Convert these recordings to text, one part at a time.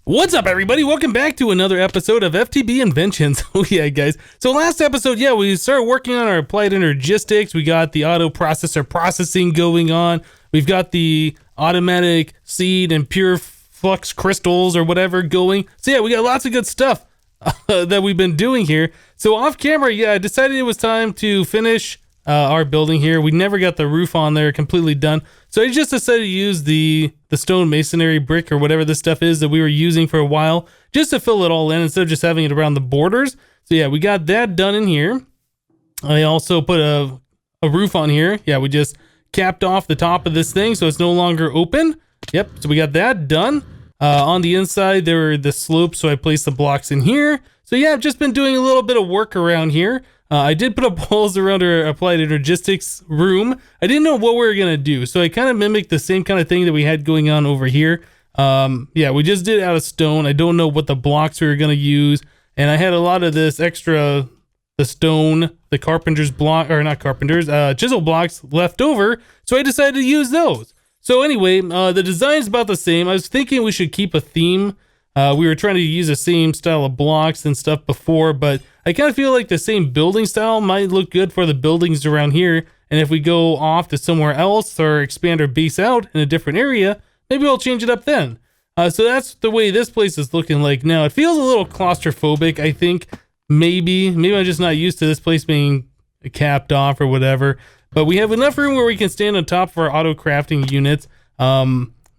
What's up, everybody? Welcome back to another episode of FTB Inventions. Oh yeah, guys. So last episode, we started working on our applied energistics. We got the auto processor processing going on. We've got the automatic seed and pure flux crystals or whatever going. So yeah, we got lots of good stuff that we've been doing here. So off camera, I decided it was time to finish our building here. We never got the roof on there completely done. So I just decided to use the stone masonry brick or whatever this stuff is that we were using for a while, just to fill it all in instead of just having it around the borders. So yeah, we got that done in here. I also put a roof on here. Yeah, we just capped off the top of this thing so it's no longer open. Yep, so we got that done. On the inside, there were the slopes, so I placed the blocks in here. So yeah, I've just been doing a little bit of work around here. I did put up walls around our applied energistics room. I didn't know what we were going to do, so I kind of mimicked the same kind of thing that we had going on over here. Yeah, we just did it out of stone. I don't know what the blocks we were going to use, and I had a lot of this extra, the stone, the carpenter's block, or not carpenter's, chisel blocks left over, so I decided to use those. So anyway, the design's about the same. I was thinking we should keep a theme. We were trying to use the same style of blocks and stuff before, but I kind of feel like the same building style might look good for the buildings around here. And if we go off to somewhere else or expand our base out in a different area, maybe we'll change it up then. So that's the way this place is looking like now. It feels a little claustrophobic, I think. Maybe I'm just not used to this place being capped off or whatever. But we have enough room where we can stand on top of our auto crafting units.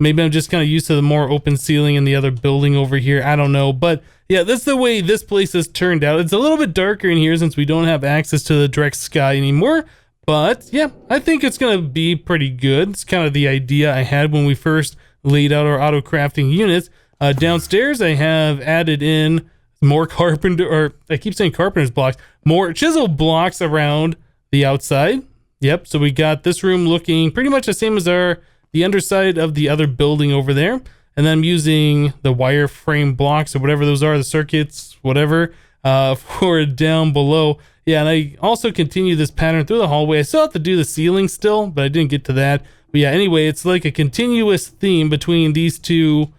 Maybe I'm just kind of used to the more open ceiling in the other building over here. I don't know. But yeah, that's the way this place has turned out. It's a little bit darker in here since we don't have access to the direct sky anymore. But yeah, I think it's going to be pretty good. It's kind of the idea I had when we first laid out our auto crafting units. Downstairs, I have added in more I keep saying carpenter's blocks, more chisel blocks around the outside. Yep, so we got this room looking pretty much the same as the underside of the other building over there. And then I'm using the wireframe blocks or whatever those are, the circuits, whatever, for down below. Yeah, and I also continue this pattern through the hallway. I still have to do the ceiling still, but I didn't get to that. But yeah, anyway, it's like a continuous theme between these two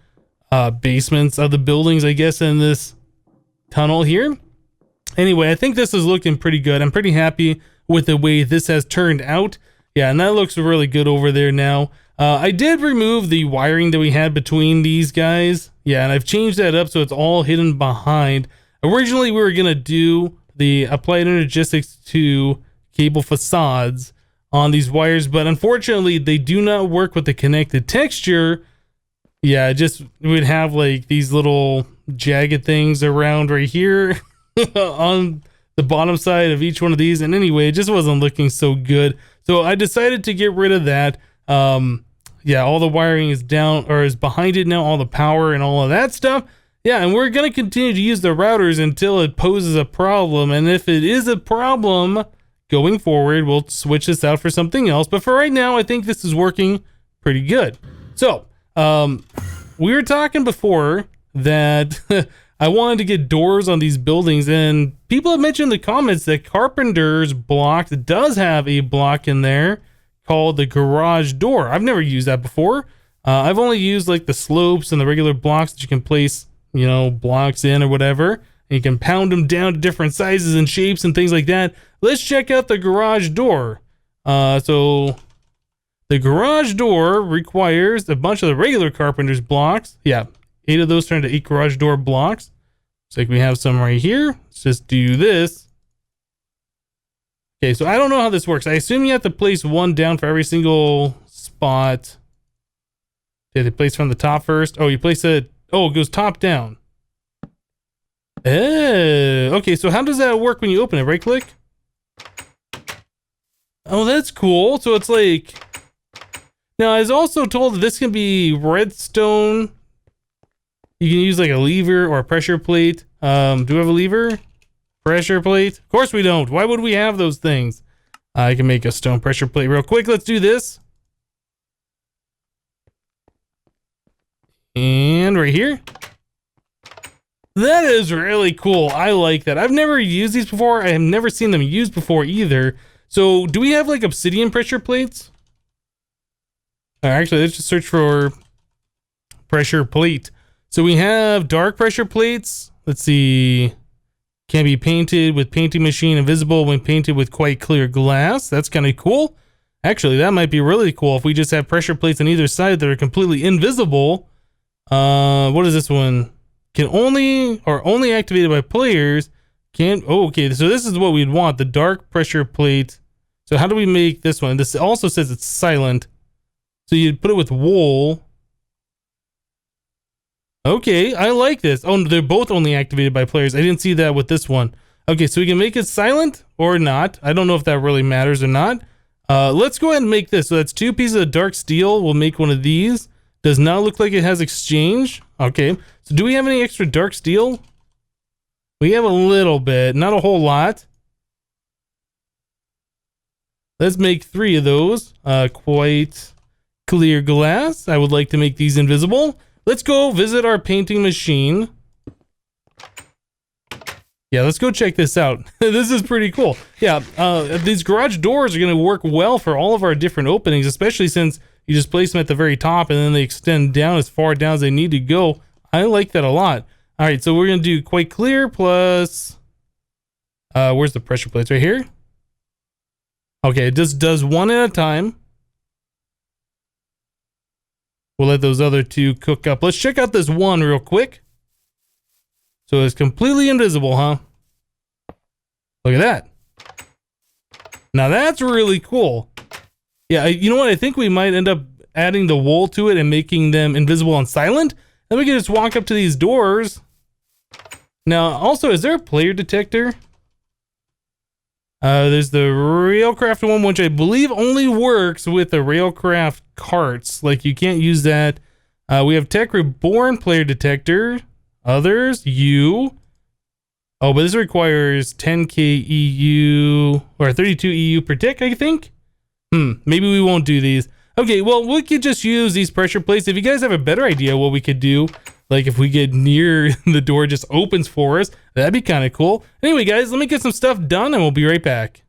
basements of the buildings, I guess, in this tunnel here. Anyway, I think this is looking pretty good. I'm pretty happy with the way this has turned out. Yeah, and that looks really good over there now. I did remove the wiring that we had between these guys. Yeah, and I've changed that up so it's all hidden behind. Originally, we were going to do the applied energistics to cable facades on these wires, but unfortunately, they do not work with the connected texture. Yeah, just would have like these little jagged things around right here on the bottom side of each one of these. And anyway, it just wasn't looking so good. So I decided to get rid of that. Yeah, all the wiring is down or is behind it now, all the power and all of that stuff. Yeah, and we're going to continue to use the routers until it poses a problem. And if it is a problem going forward, we'll switch this out for something else. But for right now, I think this is working pretty good. So, we were talking before that I wanted to get doors on these buildings, and people have mentioned in the comments that Carpenter's block does have a block in there called the garage door. I've never used that before. I've only used like the slopes and the regular blocks that you can place, blocks in or whatever. And you can pound them down to different sizes and shapes and things like that. Let's check out the garage door. So the garage door requires a bunch of the regular Carpenter's blocks. Yeah, 8 of those turn to 8 garage door blocks. Looks like we have some right here. Let's just do this. Okay, so I don't know how this works. I assume you have to place one down for every single spot. Did they place from the top first? Oh, you place it. Oh, it goes top down. Okay, so how does that work when you open it? Right click? Oh, that's cool. So it's like... Now, I was also told that this can be redstone. You can use like a lever or a pressure plate. Do we have a lever? Pressure plate? Of course we don't. Why would we have those things? I can make a stone pressure plate real quick. Let's do this. And right here. That is really cool. I like that. I've never used these before. I have never seen them used before either. So do we have like obsidian pressure plates? Actually, let's just search for pressure plate. So we have dark pressure plates. Let's see. Can be painted with painting machine, invisible when painted with quite clear glass. That's kind of cool. Actually, that might be really cool if we just have pressure plates on either side that are completely invisible. What is this one? Can only activated by players. Okay, so this is what we'd want, the dark pressure plate. So how do we make this one? This also says it's silent. So you'd put it with wool. Okay, I like this. Oh, they're both only activated by players. I didn't see that with this one. Okay, so we can make it silent or not. I don't know if that really matters or not. Let's go ahead and make this. So that's 2 pieces of dark steel. We'll make one of these. Does not look like it has exchange. Okay, so do we have any extra dark steel? We have a little bit, not a whole lot. Let's make 3 of those. Quite clear glass. I would like to make these invisible. Let's go visit our painting machine. Yeah, let's go check this out. This is pretty cool. Yeah, these garage doors are going to work well for all of our different openings, especially since you just place them at the very top and then they extend down as far down as they need to go. I like that a lot. All right, so we're going to do quite clear plus... where's the pressure plates? Right here? Okay, it just does one at a time. We'll let those other 2 cook up. Let's check out this one real quick. So it's completely invisible, huh? Look at that. Now that's really cool. Yeah, you know what? I think we might end up adding the wool to it and making them invisible and silent. Then we can just walk up to these doors. Now, also, is there a player detector? There's the Railcraft one, which I believe only works with the Railcraft carts. Like, you can't use that. We have Tech Reborn player detector. Others, you. Oh, but this requires 10k EU or 32 EU per tick, I think. Maybe we won't do these. Okay, well, we could just use these pressure plates. If you guys have a better idea what we could do, like if we get near the door just opens for us, that'd be kind of cool. Anyway, guys, let me get some stuff done and we'll be right back.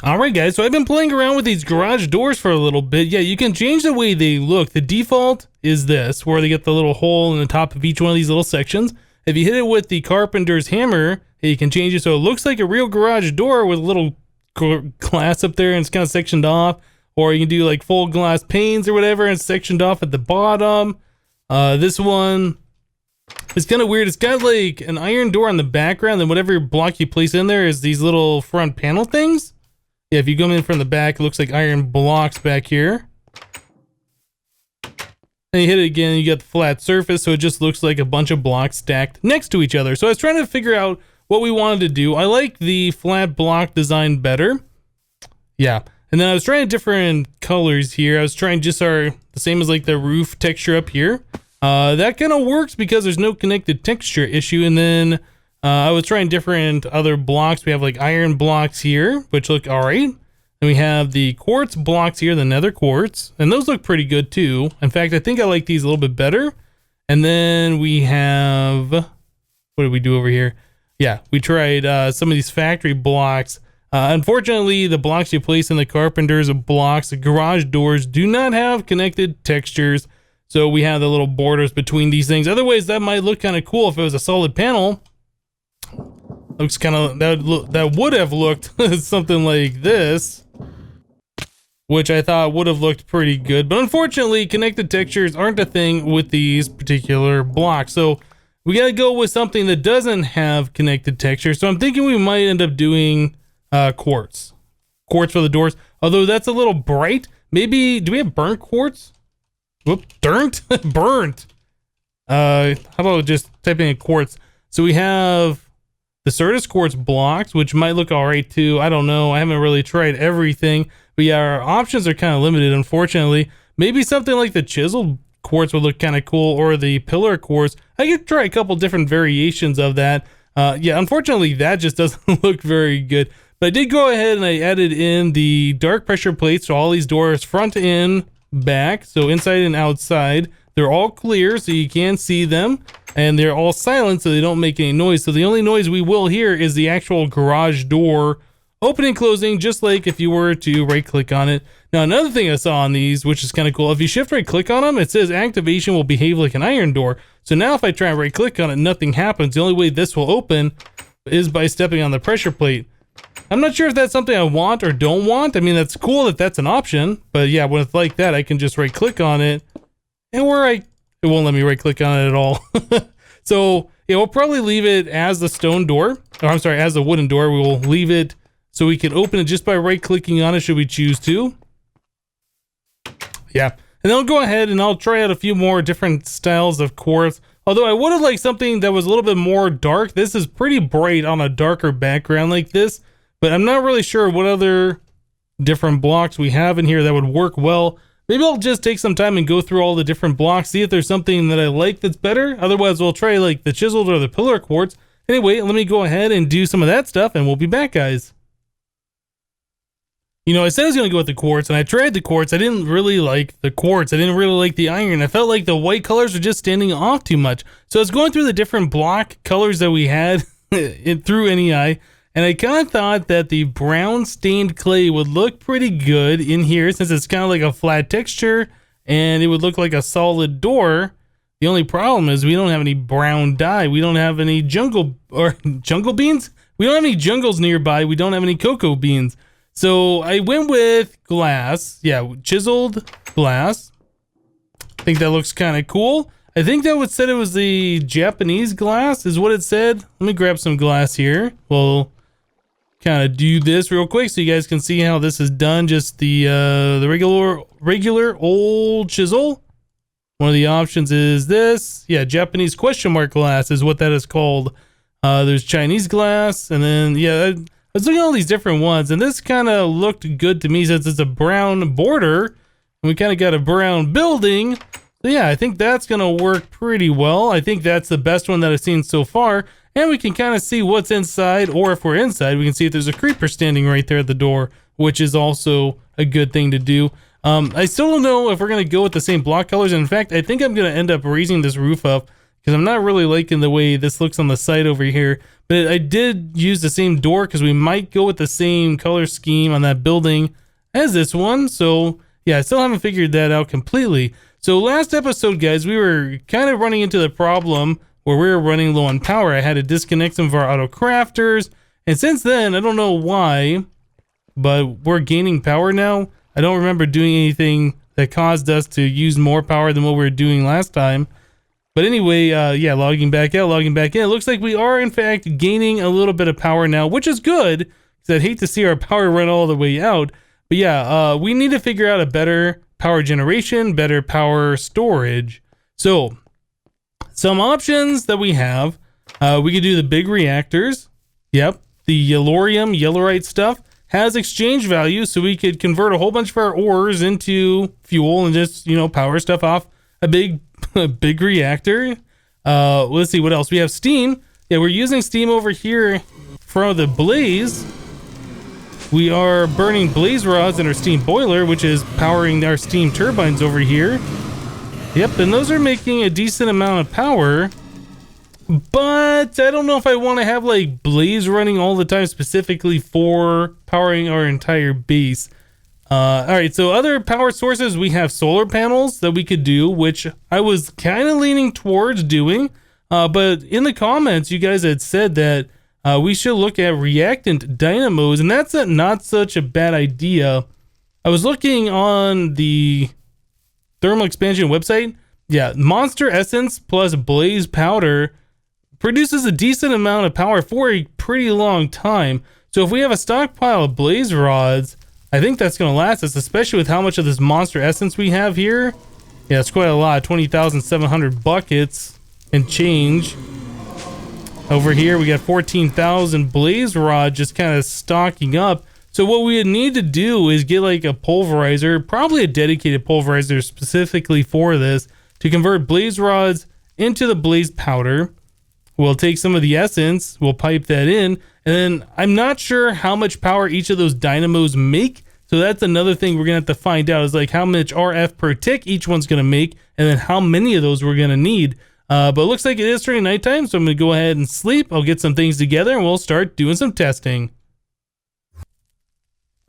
Alright guys, so I've been playing around with these garage doors for a little bit. Yeah, you can change the way they look. The default is this, where they get the little hole in the top of each one of these little sections. If you hit it with the carpenter's hammer, you can change it so it looks like a real garage door with a little glass up there and it's kind of sectioned off. Or you can do like full glass panes or whatever and it's sectioned off at the bottom. This one is kind of weird. It's got like an iron door on the background, and whatever block you place in there is these little front panel things. Yeah, if you come in from the back, it looks like iron blocks back here. And you hit it again, you get the flat surface, so it just looks like a bunch of blocks stacked next to each other. So I was trying to figure out what we wanted to do. I like the flat block design better. Yeah, and then I was trying different colors here. I was trying just the same as like the roof texture up here. That kind of works because there's no connected texture issue. And then I was trying different other blocks. We have like iron blocks here, which look all right. And we have the quartz blocks here, the nether quartz, and those look pretty good too. In fact, I think I like these a little bit better. And then we have, what did we do over here? Yeah, we tried some of these factory blocks. Unfortunately, the blocks you place in the carpenter's blocks, the garage doors, do not have connected textures. So we have the little borders between these things. Otherwise, that might look kind of cool if it was a solid panel. Looks kind of, that would have looked something like this, which I thought would have looked pretty good. But unfortunately, connected textures aren't a thing with these particular blocks. So we got to go with something that doesn't have connected texture. So I'm thinking we might end up doing quartz for the doors. Although that's a little bright. Maybe, do we have burnt quartz? Whoop, burnt? Burnt. How about just typing in quartz? So we have the Certus quartz blocks, which might look all right too. I don't know. I haven't really tried everything. But yeah, our options are kind of limited, unfortunately. Maybe something like the chiseled quartz would look kind of cool, or the pillar quartz. I could try a couple different variations of that. Yeah, unfortunately, that just doesn't look very good. But I did go ahead and I added in the dark pressure plates to all these doors, front in, back, so inside and outside. They're all clear so you can see them, and they're all silent so they don't make any noise. So the only noise we will hear is the actual garage door opening and closing, just like if you were to right click on it. Now, another thing I saw on these, which is kind of cool, if you shift right click on them, it says activation will behave like an iron door. So now if I try and right click on it, nothing happens. The only way this will open is by stepping on the pressure plate. I'm not sure if that's something I want or don't want. I mean, that's cool if that's an option, but yeah, when it's like that, I can just right click on it, and it won't let me right click on it at all. So yeah, we'll probably leave it as the stone door, or I'm sorry, as the wooden door. We will leave it so we can open it just by right clicking on it should we choose to. Yeah, and then I'll go ahead and I'll try out a few more different styles of quartz. Although I would have liked something that was a little bit more dark. This is pretty bright on a darker background like this, but I'm not really sure what other different blocks we have in here that would work well. Maybe I'll just take some time and go through all the different blocks, see if there's something that I like that's better. Otherwise, we'll try like the chiseled or the pillar quartz. Anyway, let me go ahead and do some of that stuff, and we'll be back, guys. You know, I said I was going to go with the quartz, and I tried the quartz. I didn't really like the quartz. I didn't really like the iron. I felt like the white colors were just standing off too much. So I was going through the different block colors that we had through NEI, and I kind of thought that the brown stained clay would look pretty good in here since it's kind of like a flat texture, and it would look like a solid door. The only problem is we don't have any brown dye. We don't have any jungle beans? We don't have any jungles nearby. We don't have any cocoa beans. So I went with glass. Yeah, chiseled glass. I think that looks kind of cool. I think that would said it was the Japanese glass is what it said. Let me grab some glass here. We'll kind of do this real quick so you guys can see how this is done. Just the regular old chisel. One of the options is this. Yeah, Japanese question mark glass is what that is called. There's Chinese glass, and then yeah, I was looking at all these different ones, and this kind of looked good to me since it's a brown border, and we kind of got a brown building. So yeah, I think that's going to work pretty well. I think that's the best one that I've seen so far, and we can kind of see what's inside, or if we're inside, we can see if there's a creeper standing right there at the door, which is also a good thing to do. I still don't know if we're going to go with the same block colors, and in fact, I think I'm going to end up raising this roof up, because I'm not really liking the way this looks on the side over here. But I did use the same door because we might go with the same color scheme on that building as this one. So yeah, I still haven't figured that out completely. So last episode, guys, we were kind of running into the problem where we were running low on power. I had to disconnect some of our auto crafters. And since then, I don't know why, but we're gaining power now. I don't remember doing anything that caused us to use more power than what we were doing last time. But anyway, yeah, logging back out, logging back in. It looks like we are, in fact, gaining a little bit of power now, which is good, because I'd hate to see our power run all the way out. But yeah, we need to figure out a better power generation, better power storage. So, some options that we have, we could do the big reactors. Yep, the yellorite stuff has exchange value, so we could convert a whole bunch of our ores into fuel and just, you know, power stuff off a big reactor. Let's see what else we have. Steam. Yeah, we're using steam over here for the blaze. We are burning blaze rods in our steam boiler, which is powering our steam turbines over here. Yep, and those are making a decent amount of power, but I don't know if I want to have like blaze running all the time specifically for powering our entire base. All right, so other power sources, we have solar panels that we could do, which I was kind of leaning towards doing. But in the comments, you guys had said that we should look at reactant dynamos, and that's not such a bad idea. I was looking on the thermal expansion website. Yeah, monster essence plus blaze powder produces a decent amount of power for a pretty long time. So if we have a stockpile of blaze rods, I think that's going to last us, especially with how much of this monster essence we have here. Yeah, it's quite a lot. 20,700 buckets and change. Over here, we got 14,000 blaze rod just kind of stocking up. So what we would need to do is get like a pulverizer, probably a dedicated pulverizer specifically for this, to convert blaze rods into the blaze powder. We'll take some of the essence, we'll pipe that in, and then I'm not sure how much power each of those dynamos make. So that's another thing we're going to have to find out, is like how much RF per tick each one's going to make, and then how many of those we're going to need. But it looks like it is turning nighttime, so I'm going to go ahead and sleep. I'll get some things together, and we'll start doing some testing.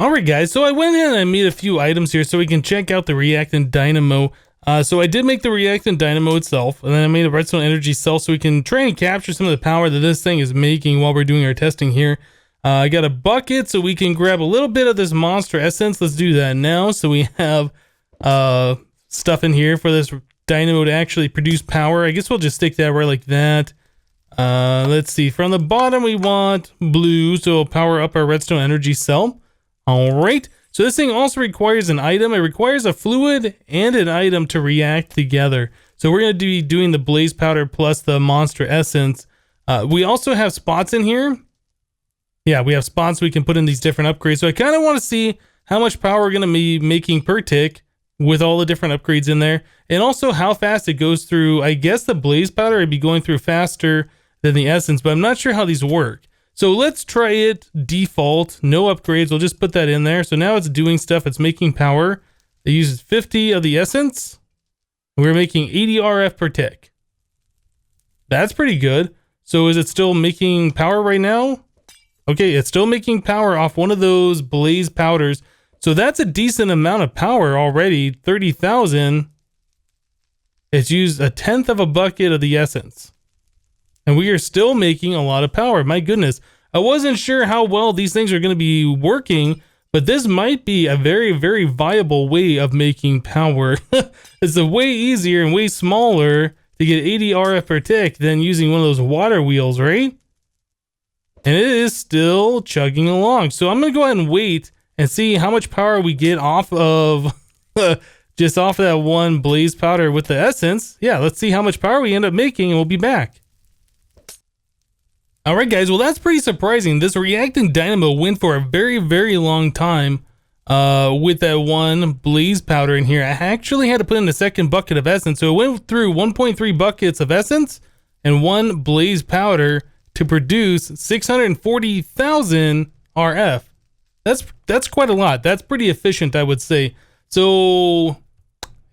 All right, guys. So I went in and I made a few items here so we can check out the Reactant Dynamo. So I did make the Reactant Dynamo itself, and then I made a redstone energy cell so we can try and capture some of the power that this thing is making while we're doing our testing here. I got a bucket so we can grab a little bit of this monster essence. Let's do that now. So we have stuff in here for this dynamo to actually produce power. I guess we'll just stick that right like that. Let's see. From the bottom, we want blue, so it'll power up our redstone energy cell. All right. So this thing also requires an item. It requires a fluid and an item to react together. So we're going to be doing the blaze powder plus the monster essence. We also have spots in here. Yeah, we have spots we can put in these different upgrades. So I kind of want to see how much power we're going to be making per tick with all the different upgrades in there. And also how fast it goes through. I guess the blaze powder would be going through faster than the essence, but I'm not sure how these work. So let's try it default, no upgrades. We'll just put that in there. So now it's doing stuff. It's making power. It uses 50 of the essence. We're making 80 RF per tick. That's pretty good. So is it still making power right now? Okay, it's still making power off one of those blaze powders. So that's a decent amount of power already, 30,000. It's used a tenth of a bucket of the essence. And we are still making a lot of power. My goodness. I wasn't sure how well these things are going to be working, but this might be a very, very viable way of making power. It's a way easier and way smaller to get 80 RF per tick than using one of those water wheels, right? And it is still chugging along. So I'm going to go ahead and wait and see how much power we get off of just off of that one blaze powder with the essence. Yeah, let's see how much power we end up making and we'll be back. All right, guys. Well, that's pretty surprising. This Reactant Dynamo went for a very, very long time with that one blaze powder in here. I actually had to put in a second bucket of essence. So it went through 1.3 buckets of essence and one blaze powder to produce 640,000 RF. That's quite a lot. That's pretty efficient, I would say. So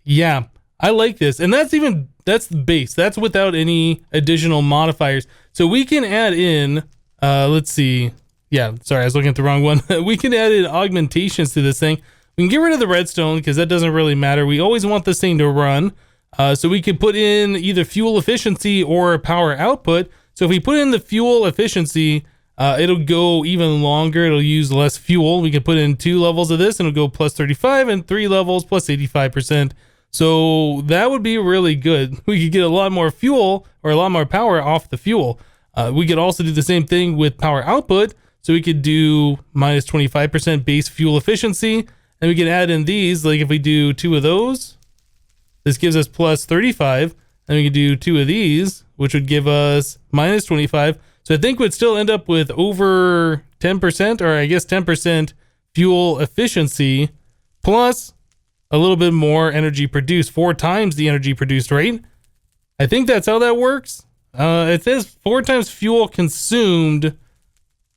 yeah, I like this. And that's the base. That's without any additional modifiers. So we can add in, let's see. Yeah, sorry, I was looking at the wrong one. We can add in augmentations to this thing. We can get rid of the redstone because that doesn't really matter. We always want this thing to run. So we can put in either fuel efficiency or power output. So if we put in the fuel efficiency, it'll go even longer. It'll use less fuel. We can put in 2 levels of this and it'll go plus 35 and 3 levels plus 85%. So that would be really good. We could get a lot more fuel or a lot more power off the fuel. We could also do the same thing with power output. So we could do minus 25% base fuel efficiency. And we can add in these, like if we do 2 of those, this gives us plus 35. And we can do 2 of these, which would give us minus 25. So I think we'd still end up with over 10%, or I guess 10% fuel efficiency, plus a little bit more energy produced, 4 times the energy produced, right? I think that's how that works. It says 4 times fuel consumed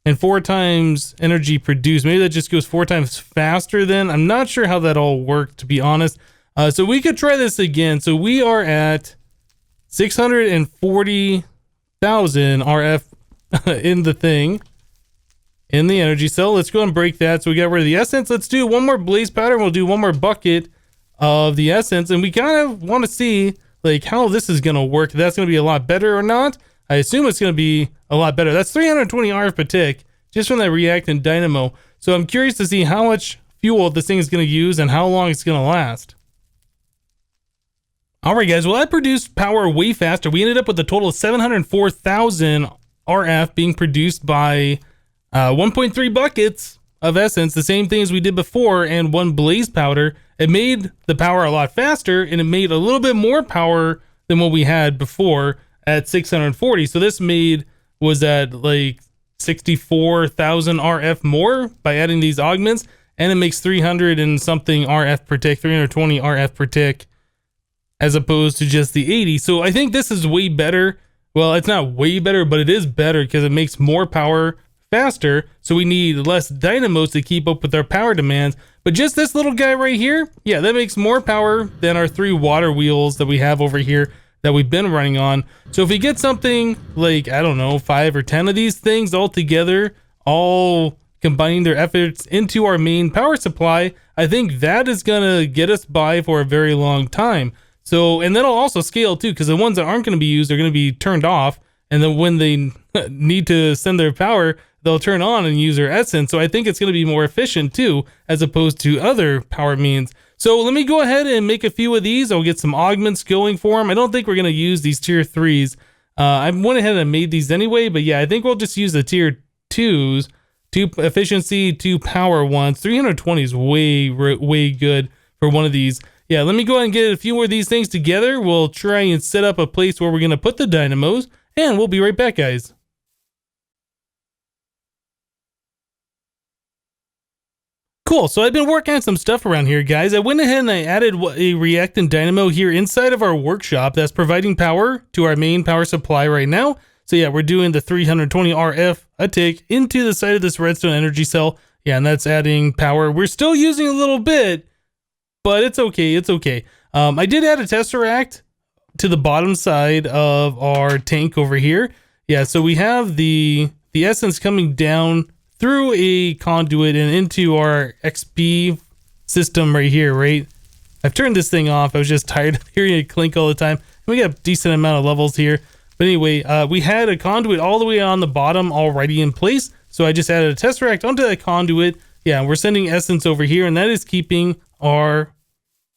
and 4 times energy produced. Maybe that just goes 4 times faster then. I'm not sure how that all worked, to be honest. So we could try this again. So we are at 640,000 RF in the thing, in the energy cell. Let's go and break that. So we got rid of the essence. Let's do one more blaze powder and we'll do one more bucket of the essence. And we kind of want to see like how this is going to work. If that's going to be a lot better or not. I assume it's going to be a lot better. That's 320 RF per tick just from that Reactant Dynamo. So I'm curious to see how much fuel this thing is going to use and how long it's going to last. All right, guys. Well, that produced power way faster. We ended up with a total of 704,000 RF being produced by 1.3 buckets of essence, the same thing as we did before, and 1 blaze powder. It made the power a lot faster, and it made a little bit more power than what we had before at 640. So this was at like 64,000 RF more by adding these augments, and it makes 300 and something RF per tick, 320 RF per tick, as opposed to just the 80. So I think this is way better. Well, it's not way better, but it is better because it makes more power faster. So we need less dynamos to keep up with our power demands. But just this little guy right here, yeah, that makes more power than our 3 water wheels that we have over here that we've been running on. So if we get something like, I don't know, 5 or 10 of these things all together, all combining their efforts into our main power supply, I think that is gonna get us by for a very long time. So, and that'll also scale too, because the ones that aren't gonna be used are gonna be turned off, and then when they need to send their power, they'll turn on and use their essence. So I think it's gonna be more efficient too, as opposed to other power means. So let me go ahead and make a few of these. I'll get some augments going for them. I don't think we're gonna use these tier 3s. I went ahead and made these anyway, but yeah, I think we'll just use the tier 2s. 2 efficiency, 2 power ones. 320 is way good for one of these. Yeah, let me go ahead and get a few more of these things together. We'll try and set up a place where we're going to put the dynamos, and we'll be right back, guys. Cool, so I've been working on some stuff around here, guys. I went ahead and I added a Reactant Dynamo here inside of our workshop that's providing power to our main power supply right now. So yeah, we're doing the 320 RF a tick into the side of this redstone energy cell. Yeah, and that's adding power. We're still using a little bit, but it's okay, it's okay. I did add a tesseract to the bottom side of our tank over here. Yeah, so we have the essence coming down through a conduit and into our XP system right here, right? I've turned this thing off. I was just tired of hearing it clink all the time. We got a decent amount of levels here. But anyway, we had a conduit all the way on the bottom already in place. So I just added a tesseract onto that conduit. Yeah, we're sending essence over here, and that is keeping our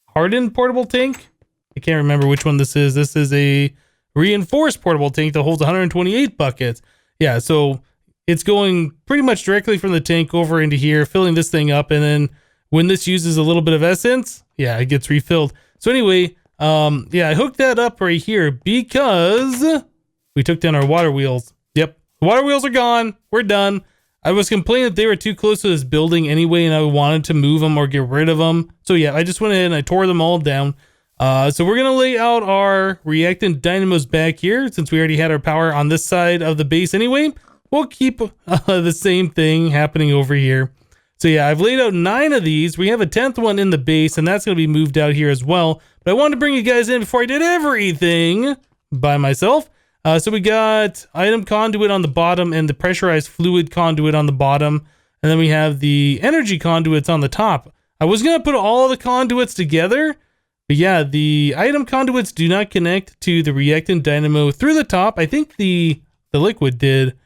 hardened portable tank. I can't remember which one this is. This is a reinforced portable tank that holds 128 buckets. Yeah, so it's going pretty much directly from the tank over into here, filling this thing up. And then when this uses a little bit of essence, yeah, it gets refilled. So anyway, yeah, I hooked that up right here because we took down our water wheels. Yep, the water wheels are gone. We're done. I was complaining that they were too close to this building anyway, and I wanted to move them or get rid of them. So yeah, I just went ahead and I tore them all down. So we're going to lay out our Reactant Dynamos back here. Since we already had our power on this side of the base anyway, we'll keep the same thing happening over here. So yeah, I've laid out 9 of these. We have a 10th one in the base, and that's going to be moved out here as well. But I wanted to bring you guys in before I did everything by myself. So we got item conduit on the bottom and the pressurized fluid conduit on the bottom. And then we have the energy conduits on the top. I was going to put all the conduits together, but yeah, the item conduits do not connect to the Reactant Dynamo through the top. I think the liquid did.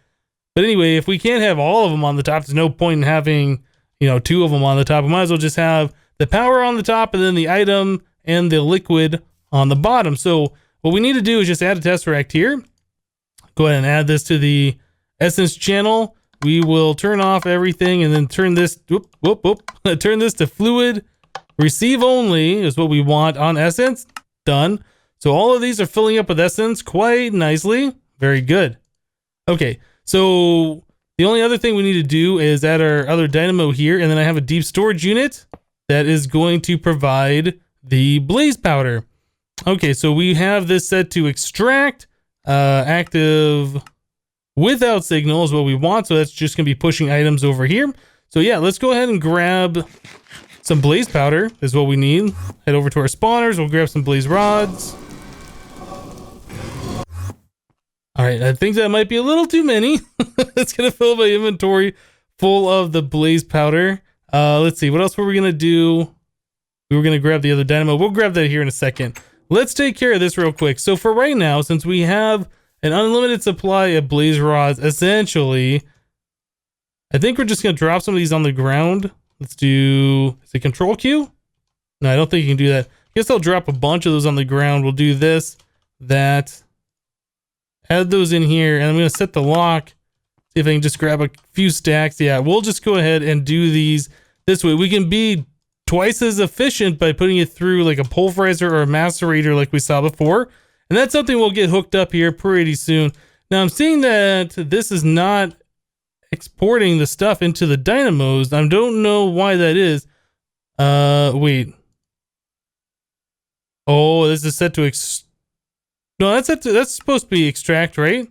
But anyway, if we can't have all of them on the top, there's no point in having, 2 of them on the top. We might as well just have the power on the top and then the item and the liquid on the bottom. So what we need to do is just add a tesseract here. Go ahead and add this to the essence channel. We will turn off everything and then turn this, turn this to fluid. Receive only is what we want on essence. Done. So all of these are filling up with essence quite nicely. Very good. Okay, so the only other thing we need to do is add our other dynamo here, and then I have a deep storage unit that is going to provide the blaze powder. Okay, so we have this set to extract. Active without signal is what we want, so that's just gonna be pushing items over here. So yeah, let's go ahead and grab some blaze powder is what we need. Head over to our spawners, we'll grab some blaze rods. All right, I think that might be a little too many. It's gonna fill my inventory full of the blaze powder. Let's see, what else were we gonna do? We were gonna grab the other dynamo. We'll grab that here in a second. Let's take care of this real quick. So for right now, since we have an unlimited supply of blaze rods, essentially, I think we're just gonna drop some of these on the ground. Let's do, is it control Q? No, I don't think you can do that. I guess I'll drop a bunch of those on the ground. We'll do this, that, add those in here, and I'm gonna set the lock. See if I can just grab a few stacks. Yeah, we'll just go ahead and do these this way. We can be twice as efficient by putting it through like a pulverizer or a macerator like we saw before. And that's something we'll get hooked up here pretty soon. Now I'm seeing that this is not exporting the stuff into the dynamos. I don't know why that is. Wait. Oh, this is set to no, that's supposed to be extract, right?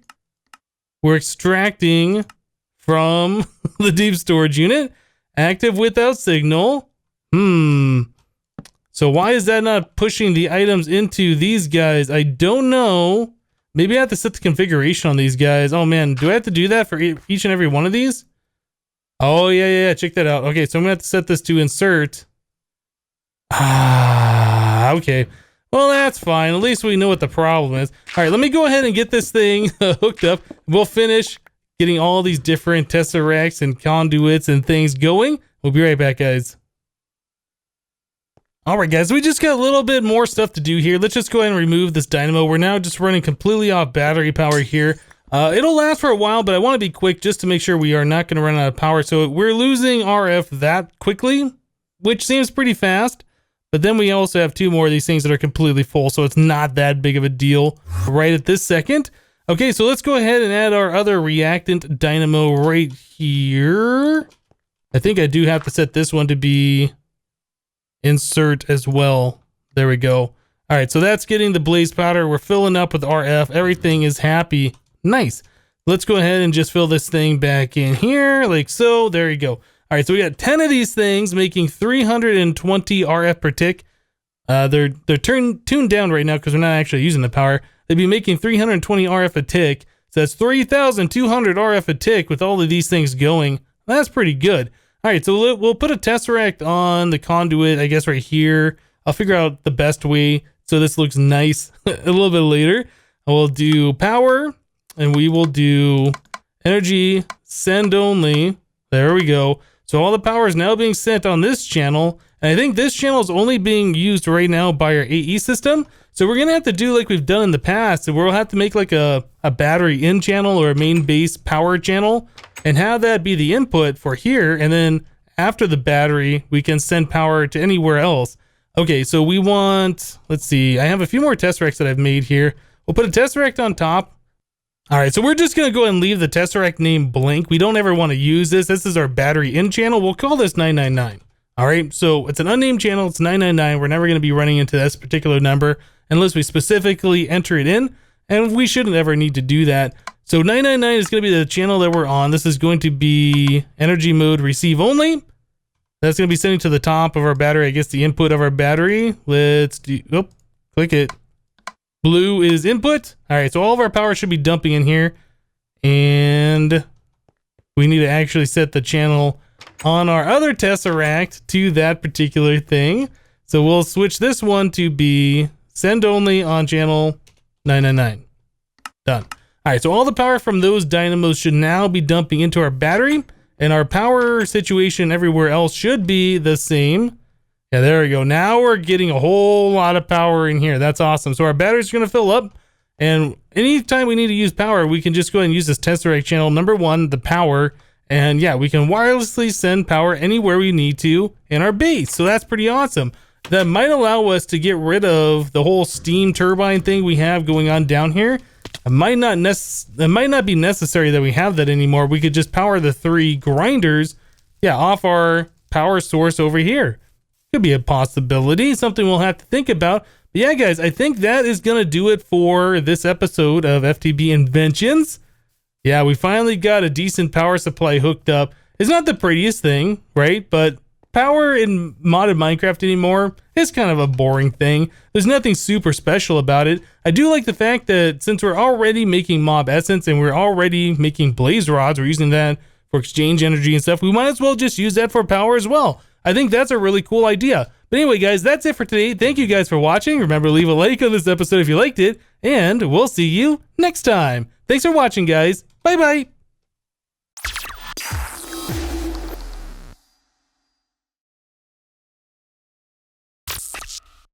We're extracting from the deep storage unit. Active without signal. So why is that not pushing the items into these guys? I don't know. Maybe I have to set the configuration on these guys. Oh man, do I have to do that for each and every one of these? Oh, yeah. Check that out. Okay, so I'm gonna have to set this to insert. Ah, okay. Well, that's fine. At least we know what the problem is. All right, let me go ahead and get this thing hooked up. We'll finish getting all these different tesseracts and conduits and things going. We'll be right back, guys. All right, guys, we just got a little bit more stuff to do here. Let's just go ahead and remove this dynamo. We're now just running completely off battery power here. It'll last for a while, but I want to be quick just to make sure we are not going to run out of power. So we're losing RF that quickly, which seems pretty fast. But then we also have two more of these things that are completely full, so it's not that big of a deal right at this second. Okay, so let's go ahead and add our other reactant dynamo right here. I think I do have to set this one to be insert as well. There we go. All right, so that's getting the blaze powder. We're filling up with RF. Everything is happy. Nice. Let's go ahead and just fill this thing back in here like so. There you go. All right, so we got 10 of these things making 320 RF per tick. They're tuned down right now because we're not actually using the power. They'd be making 320 RF a tick. So that's 3,200 RF a tick with all of these things going. That's pretty good. All right, so we'll put a tesseract on the conduit, I guess right here. I'll figure out the best way so this looks nice a little bit later. We'll do power, and we will do energy, send only. There we go. So all the power is now being sent on this channel. And I think this channel is only being used right now by our AE system. So we're going to have to do like we've done in the past. We'll have to make like a battery in channel or a main base power channel and have that be the input for here. And then after the battery, we can send power to anywhere else. Okay, so we want, let's see, I have a few more tesseracts that I've made here. We'll put a tesseract on top. All right, so we're just going to go ahead and leave the tesseract name blank. We don't ever want to use this. This is our battery in channel. We'll call this 999. All right, so it's an unnamed channel. It's 999. We're never going to be running into this particular number unless we specifically enter it in, and we shouldn't ever need to do that. So 999 is going to be the channel that we're on. This is going to be energy mode receive only. That's going to be sending to the top of our battery, I guess the input of our battery. Let's do, oh, click it. Blue is input. All right, so all of our power should be dumping in here. And we need to actually set the channel on our other tesseract to that particular thing. So we'll switch this one to be send only on channel 999. Done. All right, so all the power from those dynamos should now be dumping into our battery, and our power situation everywhere else should be the same. Yeah, there we go. Now we're getting a whole lot of power in here. That's awesome. So our batteries are going to fill up, and anytime we need to use power, we can just go ahead and use this tesseract channel number 1, the power, and yeah, we can wirelessly send power anywhere we need to in our base. So that's pretty awesome. That might allow us to get rid of the whole steam turbine thing we have going on down here. It might not be necessary that we have that anymore. We could just power the 3 grinders, yeah, off our power source over here. Could be a possibility, something we'll have to think about. But yeah, guys, I think that is going to do it for this episode of FTB Inventions. Yeah, we finally got a decent power supply hooked up. It's not the prettiest thing, right? But power in modded Minecraft anymore is kind of a boring thing. There's nothing super special about it. I do like the fact that since we're already making mob essence and we're already making blaze rods, we're using that for exchange energy and stuff, we might as well just use that for power as well. I think that's a really cool idea. But anyway, guys, that's it for today. Thank you guys for watching. Remember to leave a like on this episode if you liked it, and we'll see you next time. Thanks for watching, guys. Bye-bye.